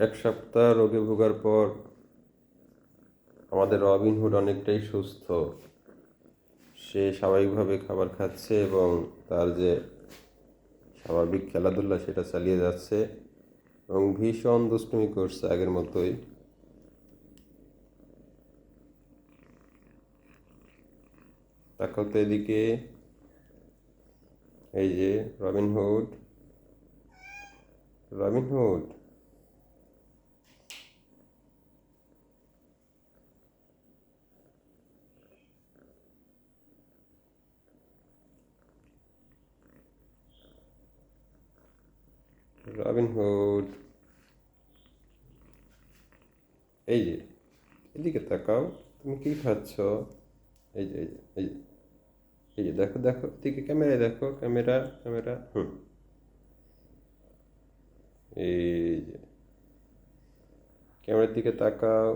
এক সপ্তাহ রোগে ভোগার পর আমাদের রবিনহুড অনেকটাই সুস্থ। সে স্বাভাবিকভাবে খাবার খাচ্ছে এবং তার যে স্বাভাবিক খেলাধুলা সেটা চালিয়ে যাচ্ছে এবং ভীষণ দুষ্টুমি করছে আগের মতোই। তাকাও তো এদিকে, এই যে রবিনহুড, রবিনহুড। রবিনহুড, এই যে এদিকে তাকাও, তুমি কি খাচ্ছ? এই যে এই যে এই যে এই যে দেখো দেখো, এদিকে ক্যামেরায় দেখো, ক্যামেরা ক্যামেরা, এই যে ক্যামেরার দিকে তাকাও।